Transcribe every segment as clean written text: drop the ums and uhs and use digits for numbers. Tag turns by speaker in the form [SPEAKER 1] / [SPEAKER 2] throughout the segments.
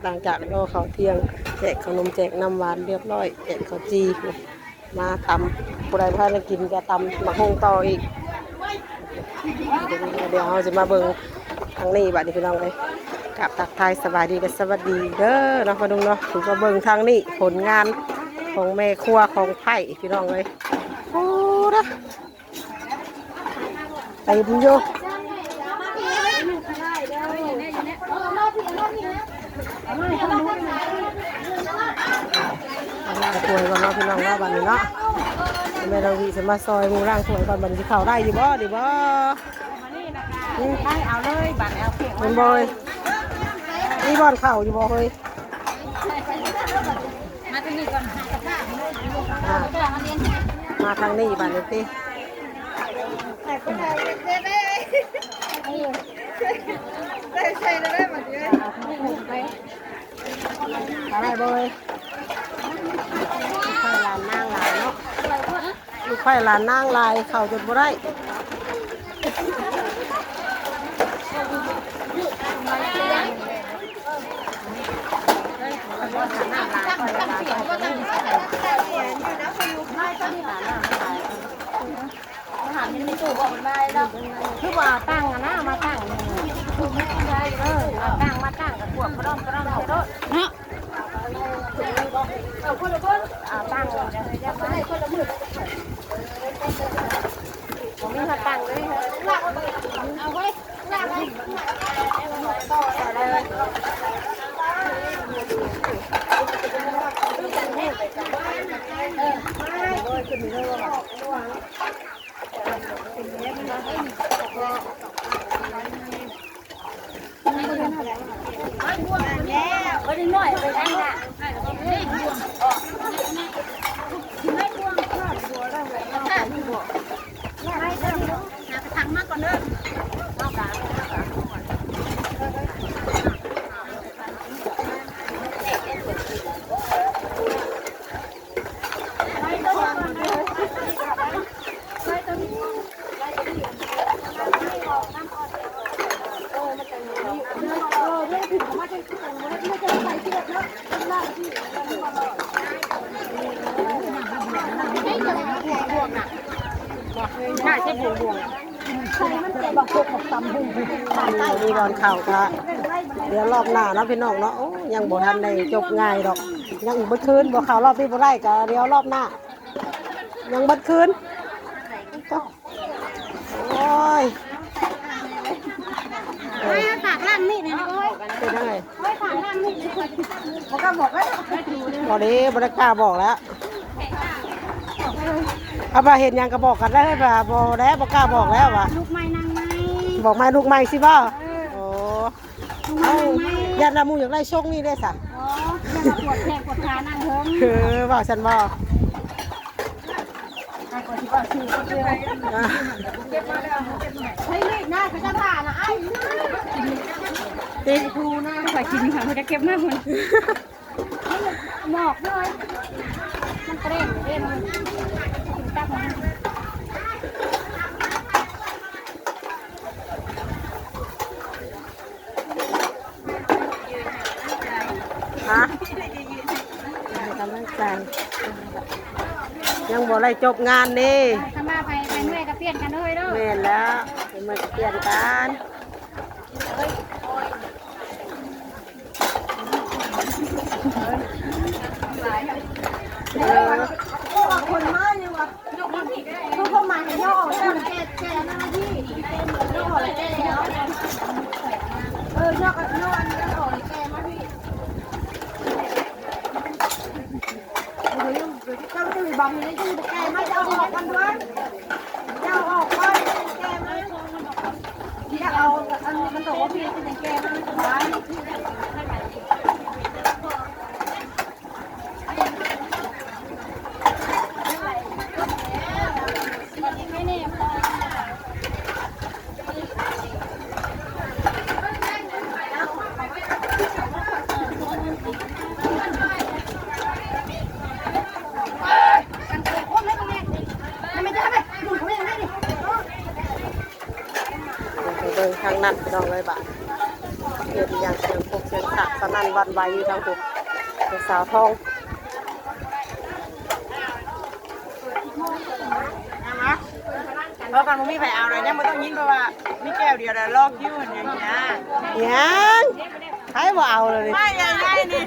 [SPEAKER 1] ต่างจากรอเขาเที่ยงแจกขนมแจกน้ำหวานเรียบร้อยแจกข้าวจีมาทำผู้ใดพาไปกินก็ตำมาห้องต่ออีกเดี๋ยวเราจะมาเบิ่งทางนี้บัดนี้พี่น้องเลยกับทักทายสบายดีและสวัสดีเด้อเนาะพ่อดุงเนาะถึงมาเบิ่งทางนี้ผลงานของแม่ครัวของไผ่พี่น้องเลยโอ้นะไปดูโยล่างถวยก่อนเนาะพี่น้องเนาะบัดนี้เนาะแม่เราวิจะมาซอยมูล่างถวยก่อนบัดนี้เข้าได้อยู่บ่ดิบ่
[SPEAKER 2] ได้เอาเลยบัตรเอาเก็บ
[SPEAKER 1] เป็นบ่อยนี่บ่อนเข้าอยู่บ่เฮ้ย
[SPEAKER 2] มาที่นี่ก่อน
[SPEAKER 1] มาทางนี้บัดนี้ติอะไรบ่เฮ้ยไฟลานนางลายเนาะลูกไฟลานนางลายเข้าจนบ่ได้
[SPEAKER 2] คือว่าตั้งนะมาตั้งตั้งมาตั้งกับพวกกระดองเนาะตั้งจะไปคนละมือผมมีมาตั้งเลยเอาไว้ต่อเลยก็ได้น้อยไปทั้งน่ะทางมากก่อนเด้อน่าจะบวงบอกพวกของตำบุ้ง
[SPEAKER 1] มีบอลเข่าก็เดี๋ยวรอบหน้าเนาะพี่น้องเนาะโอ้ยังบ่ทันได้จบง่ายดอกยังอีกเบิดคืนบ่เข่ารอบนี้บ่ได้ก็เดี๋ยวรอบหน้ายังเบิดคืนโอ้ย
[SPEAKER 2] ฝากร่างนี่นะโอ้ย
[SPEAKER 1] เป็นยังไง
[SPEAKER 2] ฝากร่างนี่เขาก็บอกว่า
[SPEAKER 1] บ่ได้บ่ได้กล้าบอกแล้วเอามาเห็นยังก็บอกกันได้ป่ะบ่ได้บ่กล้าบอกแล้วว่ะ
[SPEAKER 2] ลูกไม้นางไม้
[SPEAKER 1] บอกมาลูกใหม่สิบ่โอ้เอาญาติละมูอยากได้โชคนี่ได้ซะ
[SPEAKER 2] อ๋อยังปวดแขนปวดขานั่งเฮิม
[SPEAKER 1] บอกฉันบ่
[SPEAKER 2] เฮ้ยนี่น่าจะผ่านนะไอ้
[SPEAKER 1] ตี
[SPEAKER 2] ทูน่าใส่กินค่ะมันจะเก็บหน้าคนหมอกเลยมันเร่งเร่งตั้ง
[SPEAKER 1] ฮะกำลังใจยังบ่ได้จบงานนี่
[SPEAKER 2] ถ้ามาไปเมื่อยก็เปลี่ยนกันเลยเด้อ
[SPEAKER 1] แม่นแล้วมันเปลี่ยนกัน
[SPEAKER 2] คนมาเนี่ยวะทุกคนมาเห็นย่อตั้งแก่หน้าที่ย่ออะไรแก่ย่อกันย่ออันนี้ก็ออกแก่มาพี่เจ้าจะมีบอมอยู่ในที่แก่ไม่จะเอาออกกันด้วยเจ้าออกก็แก่ไม่จะเอาอันนี้มันบอกว่าพี่จะแก่ไม่สบาย
[SPEAKER 1] เดินทางนั้นไปลองเลยบ่ะเกิดอย่างเสียงพกเสียงขักส อนนั้นวันไหวอยู่ทั้งตัวเป็นสาวทอง
[SPEAKER 2] เพราะกันมันมีไฟเอาเลยเนี่ยมันต้องยินเพราะว่ามีแก้วเดียวแต่ลอกยืนอย่างเงี้ย
[SPEAKER 1] ยังใครบ่เอาเลย
[SPEAKER 2] ไม่ยังไงนี่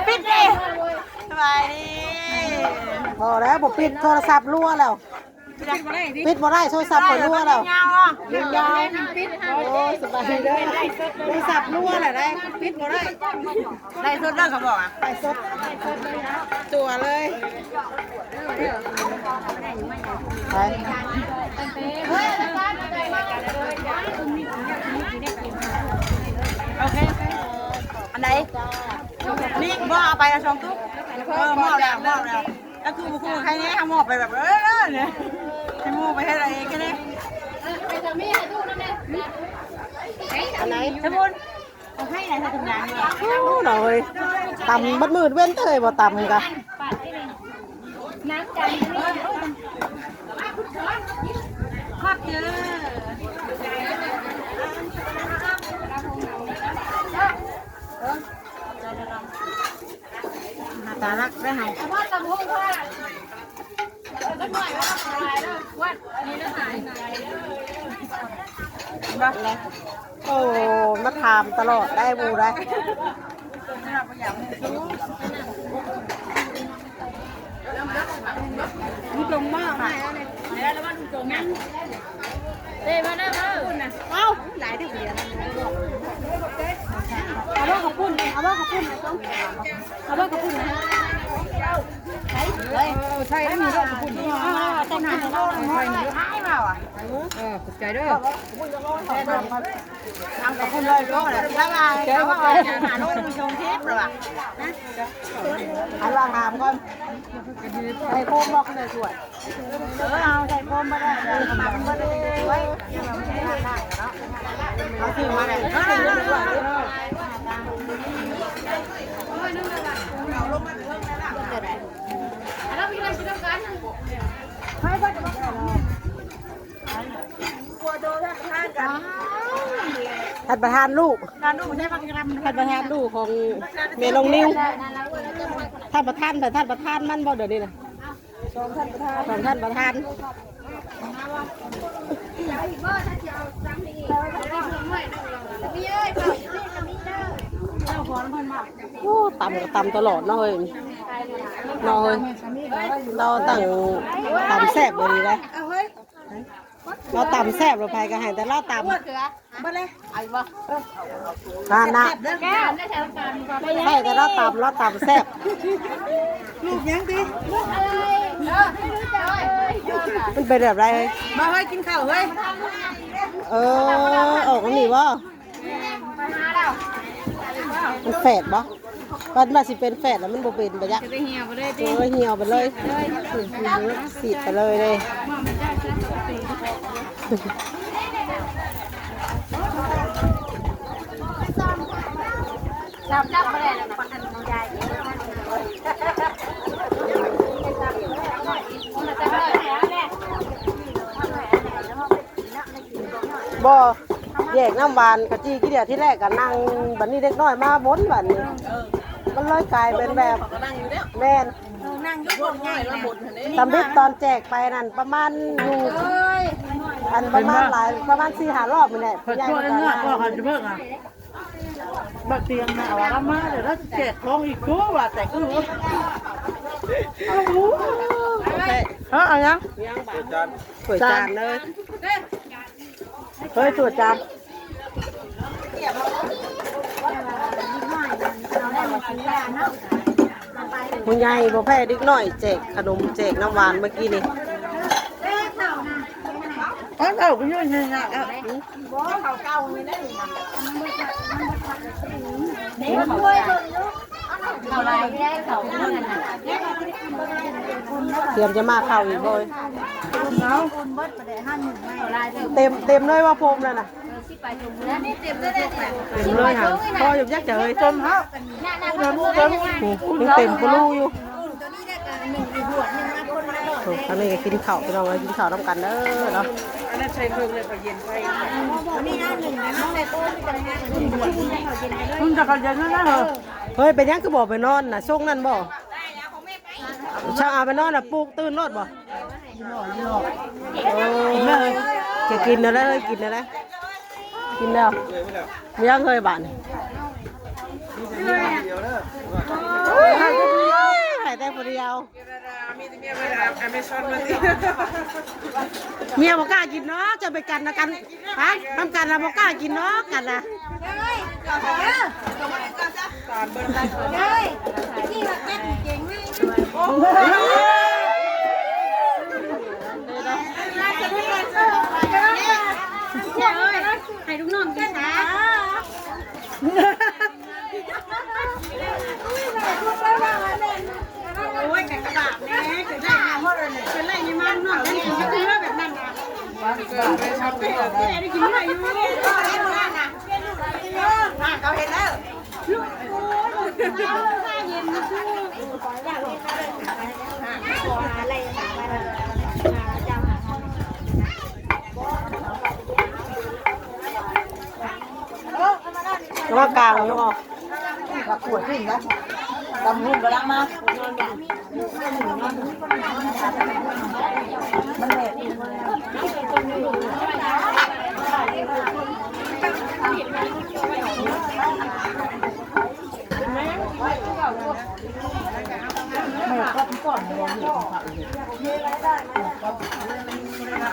[SPEAKER 2] ปิดเลยสบายดี
[SPEAKER 1] พอแล้วบ่ปิดโทรศัพท์รั่วแล้วปิดบ่ได้โทรศัพท์เปิดรั่วแล้ว
[SPEAKER 2] ยาวอ่ะ
[SPEAKER 1] ยาวโอ้สบายดีเด้อโทรศัพท์รั่วแหละได้ปิดบ่ได้
[SPEAKER 2] ได้สุดแล้วเขาบอกอ่ะ
[SPEAKER 1] ไปสดตัวเลยไป
[SPEAKER 2] โอเคอันไหนนี่บ่เอาไปอะชองตุ๊กหม้อแล้วแล้วคือคู่ใครเนี่ยทำหม้อไปแบบเนี่ยให้หม้อไปให้อะไรเองแค่นี้
[SPEAKER 1] อันไหน
[SPEAKER 2] สมุนเอาให้ไหนทำงานเนี่ย
[SPEAKER 1] โอ้หน่อยตำบัดมืดเว้นเถยบ่ตำกะ
[SPEAKER 2] พักเยอะตาลักได้หายว่าตะพุงว่าก็หน่อยว่าตายแล้ววัดนี่นะหายบ้าแล้ว
[SPEAKER 1] โอ้มาถามตลอดได้บูได้
[SPEAKER 2] ดูตรงมากเลยแล้วว่าดูตรงนั้นเด้มาหน้ามาเอ้าหลายที่เดียวเอาว่ากับพุ่นเอาว่ากับพุ่นต้องเอาว่ากับพุ่นนะใช่แล้วมีว่ากับพุ่นแต่งงานเราให้มาอ่ะขอบใจด้วยทำกับพุ่นเลยก็เลยแล้วมาแล้วว่าหาโน่นผู้ชมเทปหรอวะ
[SPEAKER 1] อันลองถามก่อนไอ้โคมบอกเลยสวย
[SPEAKER 2] เอาใส่โฟมมาได้มาเป็นมาได้ไว้เอาถือมาเลย
[SPEAKER 1] ท่านประธานลูก
[SPEAKER 2] การดูใช้พักกรำ
[SPEAKER 1] ท่านประธานลูกของเมลงนิวท่านประธานแต่ท่านประธานมันบ่เดี๋ยวนี้นะสองท่านประธานโอ้ตำตลอดเนาะเฮ้ยเนาะเฮ้ยเราตั้งตำแซ่บเลยดีเลยเราตำแซ่บเราไปกันให้แต่เราตำ
[SPEAKER 2] มาเลยไอ้บ่
[SPEAKER 1] นั่นนะ
[SPEAKER 2] แก้วได้แถวกัน
[SPEAKER 1] ใช่แต่เราตำแซ่บ
[SPEAKER 2] ลูกยังดิลูกอะไรไม่รู้จักเลย
[SPEAKER 1] มันเป็นแบบไรเฮ้ย
[SPEAKER 2] มาเฮ้ยกินข้าวเฮ้ย
[SPEAKER 1] เออออกมันนี่วะ
[SPEAKER 2] มาหาเรา
[SPEAKER 1] มันแฝดบ่มันมาสิเป็นแฝดแล้วมันบ่เป็นบ่ยะ
[SPEAKER 2] จะไปเหี่ยวไปเลย
[SPEAKER 1] เหี่ยวไปเลยสีดไปเลยเลย
[SPEAKER 2] จับไปเลยนะปันยาย
[SPEAKER 1] บ่แยกน้ำหวานกะจีกี่เดียวที่แรกก็นั่งบัดนี้เด็กน้อยมาบนบัดนี้มันเลยกลายเป็นแบบแม่น
[SPEAKER 2] นั่งยกบนง่ายแล้วหมด
[SPEAKER 1] ตำบิดตอนแจกไปนั่นประมาณอยู่อันประมาณหลายประมาณ4-5 รอบนี่แหละ
[SPEAKER 3] พอช่วยเงาก็หันจะเพิ่งอ่ะบักเตียงนะเอามาเดี๋ยวเราแจกของอีกตัวว่าแต่ก็รู้เอายัง
[SPEAKER 1] สวยจานเลยเฮ้ยสวยจานคุณยายบ่แพ้ดิกน้อยแจกขนมแจกน้ำหวานเมื่อกี้นี่
[SPEAKER 3] เอาไปยื่นยังไงอ่ะ
[SPEAKER 1] เตรียมจะมาเข้าอีกบ่อยเต็มเลยว่าพรมนั่นน่ะเต็มเลยค่ะพออยู่ยักษ์เฉยจมฮะยังเต็มปลูอยู่ตอนนี้ก็กินข้าวไปลองเลยกินข้าวน้ำกันเด้อเนาะ
[SPEAKER 3] นั่นใช้เพิ่งเลยไปเย็นไปนี่งานหนึ่งนะในตู้ที่จะงานมึงจะเขาเย็นนะเหรอ
[SPEAKER 1] เฮ้ยไปยังก็บอกไปนอนน่ะช่วงนั้นบ่เช้าเอาไปนอนน่ะปลุกตื่นรถบ่โอ้ยจะกินอะไรเลยกินอะไรกินแล้วมียังเคยบ้านหายแต่คนเดียวเมียบอกกล้ากินเนาะจะไปกันนะกันฮะทำกันนะบอกกล้ากินเนาะกันนะ
[SPEAKER 2] ให้ลูกน้องกินนะโอ้ยกระดาษเนี่ยคือได้งานเพราะอะไรเนี่ยเป็นไรยี่มันนอกได้กินก็คือแบบนั้นนะได้กินอะไรอยู่เขาเห็นแล้ว
[SPEAKER 1] แล้วก็กลางแล้วก็
[SPEAKER 3] กับขวดขึ้นนะดำหุ่นกำลังมามันเละ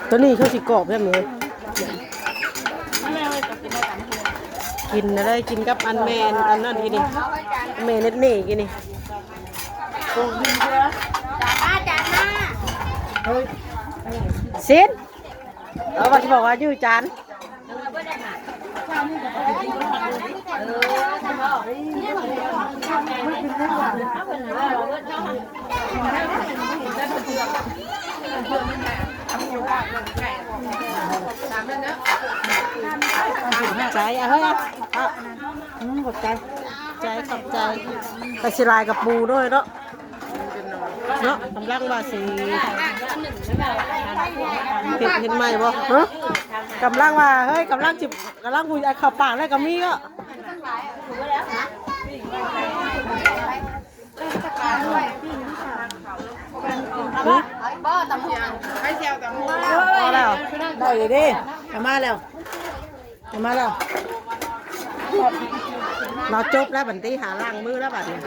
[SPEAKER 1] ตัวนี้เขาสิกรอบใช่ไหมกินอะไรกินกับอันแมนอันนั่นกินนี่แมนเน็ตเน่กินนี่ซินเราจะบอกว่าอยู่จานใจเฮ้ยขอบใจขอบใจไปสิลายกับปูด้วยเนาะกำลังว่าสีเห็นไหมบ่ฮะกำลังว่าเฮ้ยกำลังจิบกำลังคุยไอ้ข่าวปากแล้วกับมีก็
[SPEAKER 2] บ่ตำหูให้เซลตำหู
[SPEAKER 1] มาแล้ว
[SPEAKER 3] ได้เลยดิมาแล้วมาแล้ว
[SPEAKER 1] เราจบแล้วบันทีหาล่างมือแล้วบัดนี้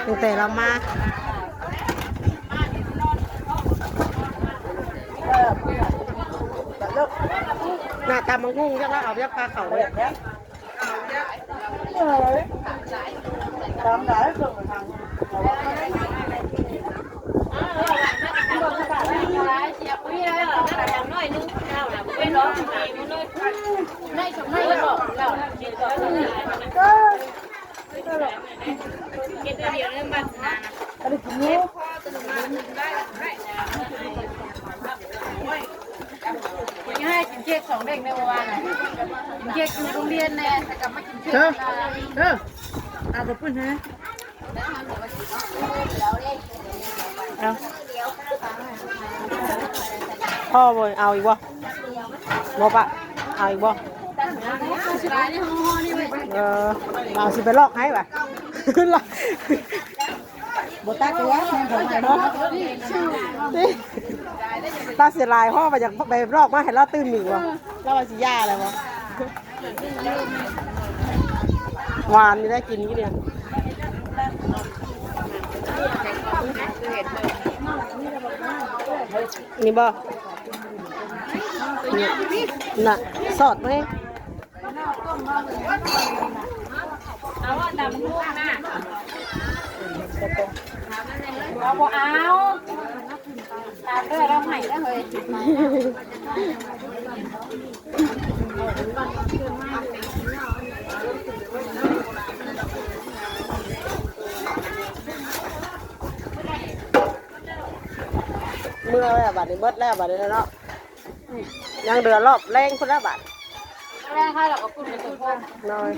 [SPEAKER 1] ตั้งแต่เรามาหน้าตามังคุงยังว่าเอายักปลาเข่าเลย
[SPEAKER 3] ตามได้ส่งทาง
[SPEAKER 2] เสียปุ้ยเลยเหรอนั่นอย่างน้อยนึงเอาน่ะไปร้องเพลงมันเลยในสมัยบอกเรากินก่อนกินเดียวเรื่องบ้านนาอะไรกินเนี้ยยังให้กินเค้ก2เด้งในวันน่ะกินเค้กอยู่โรงเรียนแน่แต่กลับมากินเค้ก
[SPEAKER 3] เอาไปพุ่นฮะ
[SPEAKER 1] เอาพ่อบ่เอาอีกบ่บ่ปะเอาอีกบ่เอาสิไปลอกให้ป่ะลอก
[SPEAKER 3] บตักแล้ว
[SPEAKER 1] ตาเสียลายพ่อมาจากไปลอกมาให้เราตื่นหนิวะเราไปสิย่าอะไรวะหวานนี่ได้กินกี่เดือนนี่บ่น่ะสอดไหม
[SPEAKER 2] เอาว่าดำลูกน่ะเอาบ่เอาตามเด้อเราให้แล้วเฮ้ย
[SPEAKER 1] เมื่อแล้วบัดนี้เบิดแล้วบัดนี้เนาะยังเดือดรอบแรงคนละบาท
[SPEAKER 2] แรงค่ะเราก็พูดไปถึงพ่อ
[SPEAKER 1] น้อย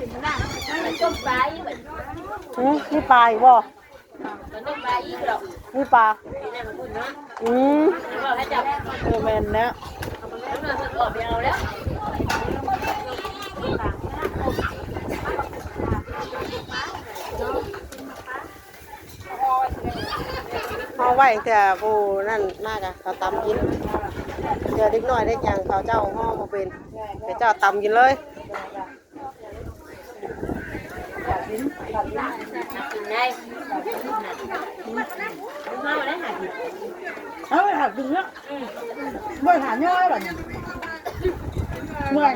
[SPEAKER 2] มันจมปลาอีกเหมือน
[SPEAKER 1] นี่ปลาอีกบ่
[SPEAKER 2] มันจมปลาอีกหรอก
[SPEAKER 1] นี่ปลา
[SPEAKER 2] นี่แน่มันพูดเนาะ
[SPEAKER 1] อืม
[SPEAKER 2] เราให้จับ
[SPEAKER 3] แมนแล้ว
[SPEAKER 1] เอาไว้แต่ผู้นั่นมากอะเขาตำกินเดี๋ยวเด็กน้อยได้ยังเขาเจ้าห่อมาเป็นเดี๋ยวเจ้าตำกินเลย
[SPEAKER 3] เอาไปหักดึงเนาะไม่หันเยอะแบบนี้เมื่อย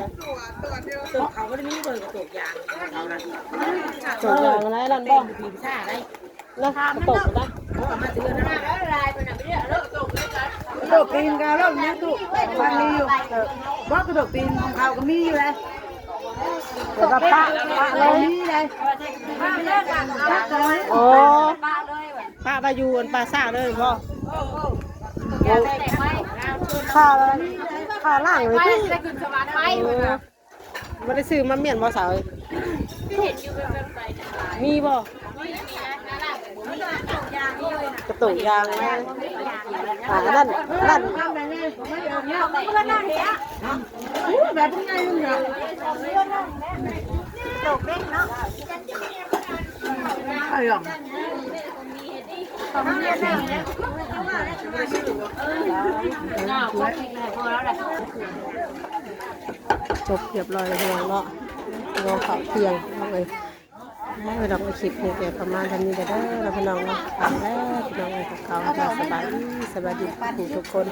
[SPEAKER 2] เขาไม่ได้มีเบอร์กระตุกยางเขานะ
[SPEAKER 1] ส่วนอย่างไรนั่นบ้อง
[SPEAKER 2] ผีซ่าได้
[SPEAKER 1] นะกระตกนะ
[SPEAKER 2] เขาเอามาซื้อนะลายเป็นอะไรเลิกตกเลยกัน
[SPEAKER 3] กระโดดตีนกันแล้วเนี่ยตุมันมีอยู่ว่ากระโดดตีนของเขาก็มีอยู่เลย
[SPEAKER 1] เดี๋ยวกับปะเลย
[SPEAKER 3] มีเลยจักเลย
[SPEAKER 1] โอ้ปะมาอยู่อันปลาซ่าเลยพ่อข้าข้าล่างเลยพี่ไม่ได้ซื้อมาเมียนบ่สาวมีบ่กระตุกยางนะนั่น
[SPEAKER 3] แบบพวกนี้มึงเหรอไอ้หรอ
[SPEAKER 1] จบเรียบร้อยเลยพี่น้องเนาะรอเขาเพียงเอาเลยให้เราไปคลิปนี้แกประมาณทำนี้ก็ได้เราพี่น้องเนาะทำแล้วพี่น้องเลยกับเขาสบายดีทุกคน